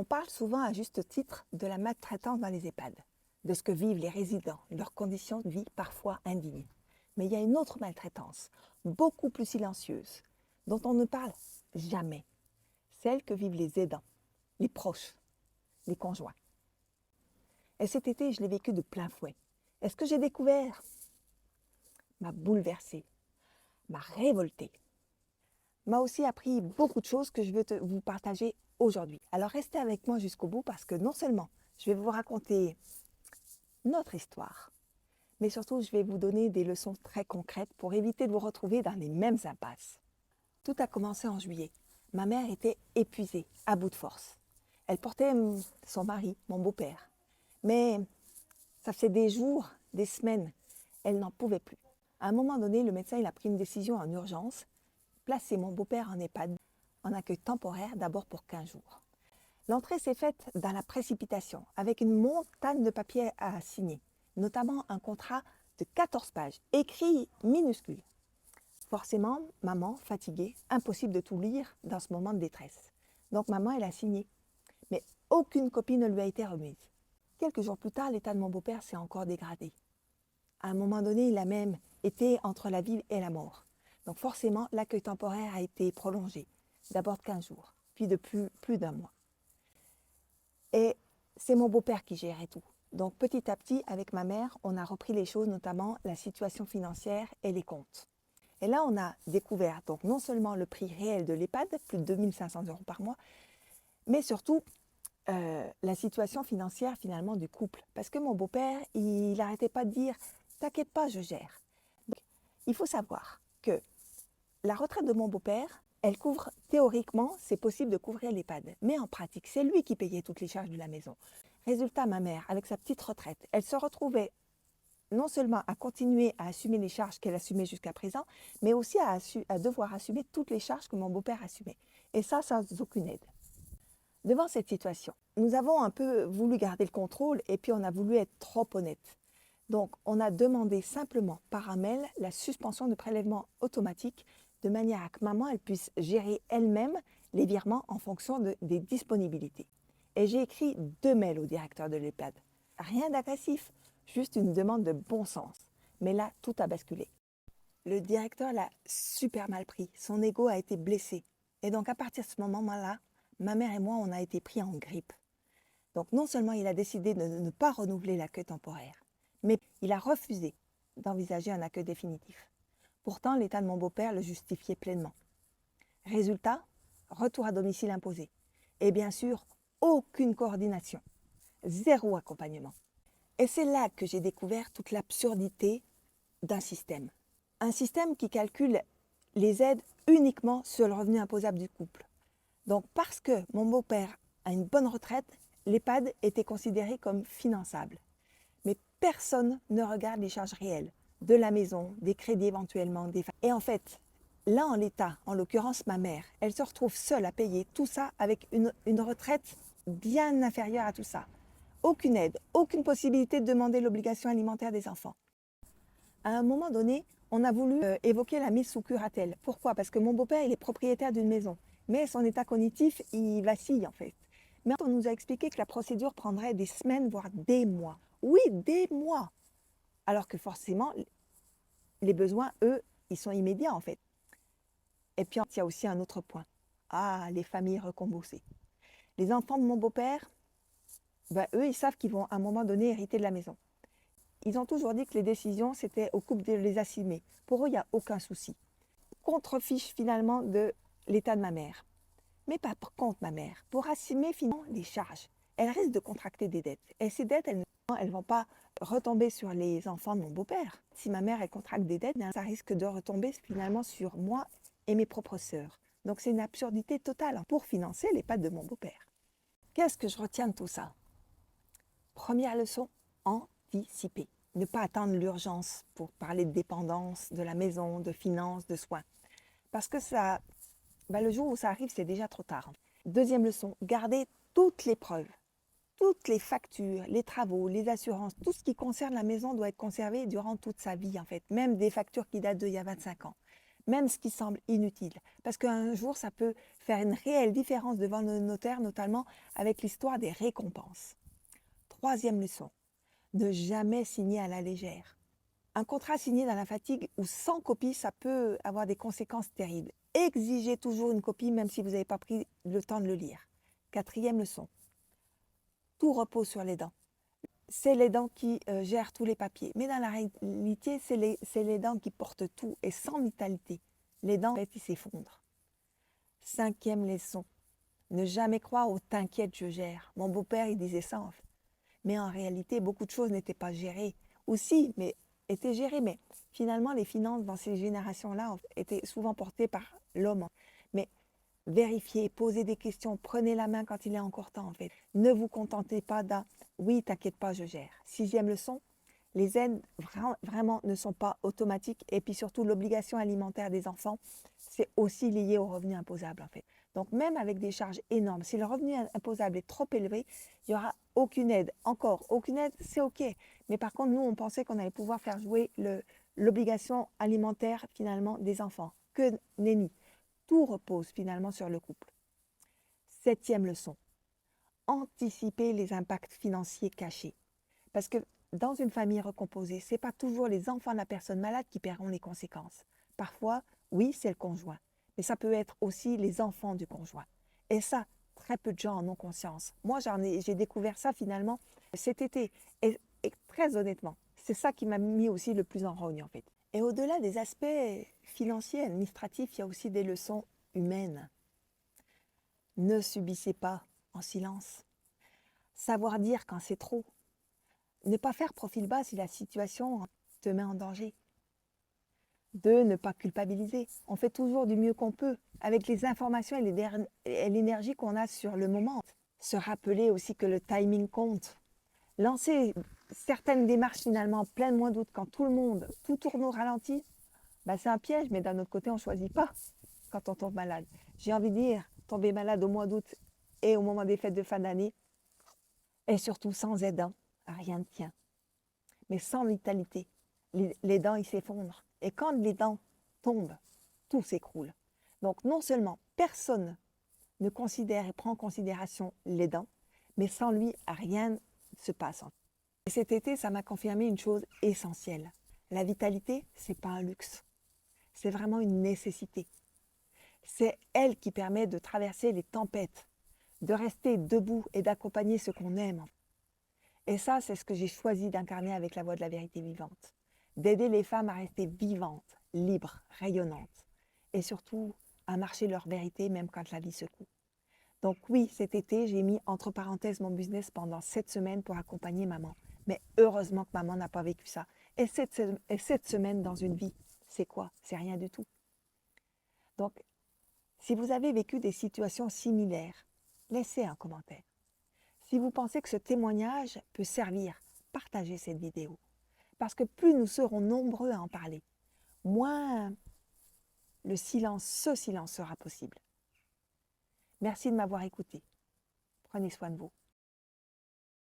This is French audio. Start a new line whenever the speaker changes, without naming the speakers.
On parle souvent à juste titre de la maltraitance dans les EHPAD, de ce que vivent les résidents, leurs conditions de vie parfois indignes. Mais il y a une autre maltraitance, beaucoup plus silencieuse, dont on ne parle jamais, celle que vivent les aidants, les proches, les conjoints. Et cet été, je l'ai vécu de plein fouet. Et ce que j'ai découvert m'a bouleversée, m'a révoltée, m'a aussi appris beaucoup de choses que je veux vous partager aujourd'hui. Alors restez avec moi jusqu'au bout parce que non seulement je vais vous raconter notre histoire, mais surtout je vais vous donner des leçons très concrètes pour éviter de vous retrouver dans les mêmes impasses. Tout a commencé en juillet. Ma mère était épuisée, à bout de force. Elle portait son mari, mon beau-père. Mais ça faisait des jours, des semaines, elle n'en pouvait plus. À un moment donné, le médecin il a pris une décision en urgence, placer mon beau-père en EHPAD, en accueil temporaire, d'abord pour 15 jours. L'entrée s'est faite dans la précipitation, avec une montagne de papiers à signer, notamment un contrat de 14 pages, écrit minuscule. Forcément, maman, fatiguée, impossible de tout lire dans ce moment de détresse. Donc maman, elle a signé. Mais aucune copie ne lui a été remise. Quelques jours plus tard, l'état de mon beau-père s'est encore dégradé. À un moment donné, il a même été entre la vie et la mort. Donc forcément, l'accueil temporaire a été prolongé, d'abord de 15 jours, puis de plus d'un mois. Et c'est mon beau-père qui gérait tout. Donc petit à petit, avec ma mère, on a repris les choses, notamment la situation financière et les comptes. Et là, on a découvert donc non seulement le prix réel de l'EHPAD, plus de 2 500 € par mois, mais surtout la situation financière finalement du couple. Parce que mon beau-père, il n'arrêtait pas de dire « t'inquiète pas, je gère ». Il faut savoir que la retraite de mon beau-père, elle couvre, théoriquement, c'est possible de couvrir l'EHPAD. Mais en pratique, c'est lui qui payait toutes les charges de la maison. Résultat, ma mère, avec sa petite retraite, elle se retrouvait non seulement à continuer à assumer les charges qu'elle assumait jusqu'à présent, mais aussi à devoir assumer toutes les charges que mon beau-père assumait. Et ça, sans aucune aide. Devant cette situation, nous avons un peu voulu garder le contrôle et puis on a voulu être trop honnête. Donc, on a demandé simplement par un mail la suspension du prélèvement automatique de manière à que maman elle puisse gérer elle-même les virements en fonction des disponibilités. Et j'ai écrit 2 mails au directeur de l'EHPAD. Rien d'agressif, juste une demande de bon sens. Mais là, tout a basculé. Le directeur l'a super mal pris. Son ego a été blessé. Et donc, à partir de ce moment-là, ma mère et moi, on a été pris en grippe. Donc, non seulement il a décidé de ne pas renouveler l'accueil temporaire, mais il a refusé d'envisager un accueil définitif. Pourtant, l'état de mon beau-père le justifiait pleinement. Résultat, retour à domicile imposé. Et bien sûr, aucune coordination. Zéro accompagnement. Et c'est là que j'ai découvert toute l'absurdité d'un système. Un système qui calcule les aides uniquement sur le revenu imposable du couple. Donc parce que mon beau-père a une bonne retraite, l'EHPAD était considéré comme finançable. Mais personne ne regarde les charges réelles de la maison, des crédits éventuellement. Et en fait, là en l'état, en l'occurrence ma mère, elle se retrouve seule à payer tout ça avec une retraite bien inférieure à tout ça. Aucune aide, aucune possibilité de demander l'obligation alimentaire des enfants. À un moment donné, on a voulu évoquer la mise sous curatelle. Pourquoi? Parce que mon beau-père, il est propriétaire d'une maison. Mais son état cognitif, il vacille en fait. Mais on nous a expliqué que la procédure prendrait des semaines, voire des mois. Oui, des mois. Alors que forcément, les besoins, eux, ils sont immédiats en fait. Et puis, il y a aussi un autre point. Ah, les familles recombossées. Les enfants de mon beau-père, eux, ils savent qu'ils vont à un moment donné hériter de la maison. Ils ont toujours dit que les décisions, c'était au couple de les assumer. Pour eux, il n'y a aucun souci. Contrefiche finalement de l'état de ma mère. Mais pas par contre ma mère. Pour assumer finalement les charges, elle risque de contracter des dettes. Et ces dettes, elles ne vont pas retomber sur les enfants de mon beau-père. Si ma mère, elle contracte des dettes, ça risque de retomber finalement sur moi et mes propres sœurs. Donc c'est une absurdité totale pour financer l'EHPAD de mon beau-père. Qu'est-ce que je retiens de tout ça? Première leçon, anticiper. Ne pas attendre l'urgence pour parler de dépendance, de la maison, de finances, de soins. Parce que ça, le jour où ça arrive, c'est déjà trop tard. Deuxième leçon, garder toutes les preuves, toutes les factures, les travaux, les assurances, tout ce qui concerne la maison doit être conservé durant toute sa vie en fait, même des factures qui datent d'il y a 25 ans. même ce qui semble inutile. Parce qu'un jour, ça peut faire une réelle différence devant le notaire, notamment avec l'histoire des récompenses. Troisième leçon, ne jamais signer à la légère. Un contrat signé dans la fatigue ou sans copie, ça peut avoir des conséquences terribles. Exigez toujours une copie même si vous n'avez pas pris le temps de le lire. Quatrième leçon, tout repose sur les dents. C'est les dents qui gèrent tous les papiers. Mais dans la réalité, c'est les dents qui portent tout. Et sans vitalité, les dents, en fait, ils s'effondrent. Cinquième leçon, ne jamais croire au « t'inquiète, je gère ». Mon beau-père, il disait ça en fait. Mais en réalité, beaucoup de choses n'étaient pas gérées. Aussi, mais étaient gérées. Mais finalement, les finances dans ces générations-là étaient souvent portées par l'homme. Mais vérifiez, posez des questions, prenez la main quand il est encore temps en fait. Ne vous contentez pas d'un « oui, t'inquiète pas, je gère ». Sixième leçon, les aides vraiment ne sont pas automatiques et puis surtout l'obligation alimentaire des enfants, c'est aussi lié au revenu imposable en fait. Donc même avec des charges énormes, si le revenu imposable est trop élevé, il n'y aura aucune aide. Encore, aucune aide, c'est ok. Mais par contre, nous, on pensait qu'on allait pouvoir faire jouer l'obligation alimentaire finalement des enfants. Que nenni. Tout repose finalement sur le couple. Septième leçon, anticiper les impacts financiers cachés. Parce que dans une famille recomposée, ce n'est pas toujours les enfants de la personne malade qui paieront les conséquences. Parfois, oui, c'est le conjoint, mais ça peut être aussi les enfants du conjoint. Et ça, très peu de gens en ont conscience. Moi, j'ai découvert ça finalement cet été. Et très honnêtement, c'est ça qui m'a mis aussi le plus en rogne en fait. Et au-delà des aspects financiers, administratifs, il y a aussi des leçons humaines. Ne subissez pas en silence. Savoir dire quand c'est trop. Ne pas faire profil bas si la situation te met en danger. 2. Ne pas culpabiliser. On fait toujours du mieux qu'on peut avec les informations et l'énergie qu'on a sur le moment. Se rappeler aussi que le timing compte. Lancer certaines démarches finalement plein de mois d'août quand tout tourne au ralenti, c'est un piège, mais d'un autre côté, on ne choisit pas quand on tombe malade. J'ai envie de dire, tomber malade au mois d'août et au moment des fêtes de fin d'année, et surtout sans aidant, rien ne tient. Mais sans vitalité, les dents, ils s'effondrent. Et quand les dents tombent, tout s'écroule. Donc non seulement personne ne considère et prend en considération les dents, mais sans lui, rien ne se passe. Et cet été, ça m'a confirmé une chose essentielle. La vitalité, ce n'est pas un luxe. C'est vraiment une nécessité. C'est elle qui permet de traverser les tempêtes, de rester debout et d'accompagner ce qu'on aime. Et ça, c'est ce que j'ai choisi d'incarner avec la voix de la vérité vivante. D'aider les femmes à rester vivantes, libres, rayonnantes. Et surtout, à marcher leur vérité même quand la vie secoue. Donc oui, cet été, j'ai mis entre parenthèses mon business pendant 7 semaines pour accompagner maman. Mais heureusement que maman n'a pas vécu ça. Et 7 semaines dans une vie, c'est quoi? C'est rien du tout. Donc, si vous avez vécu des situations similaires, laissez un commentaire. Si vous pensez que ce témoignage peut servir, partagez cette vidéo. Parce que plus nous serons nombreux à en parler, moins ce silence sera possible. Merci de m'avoir écouté. Prenez soin de vous.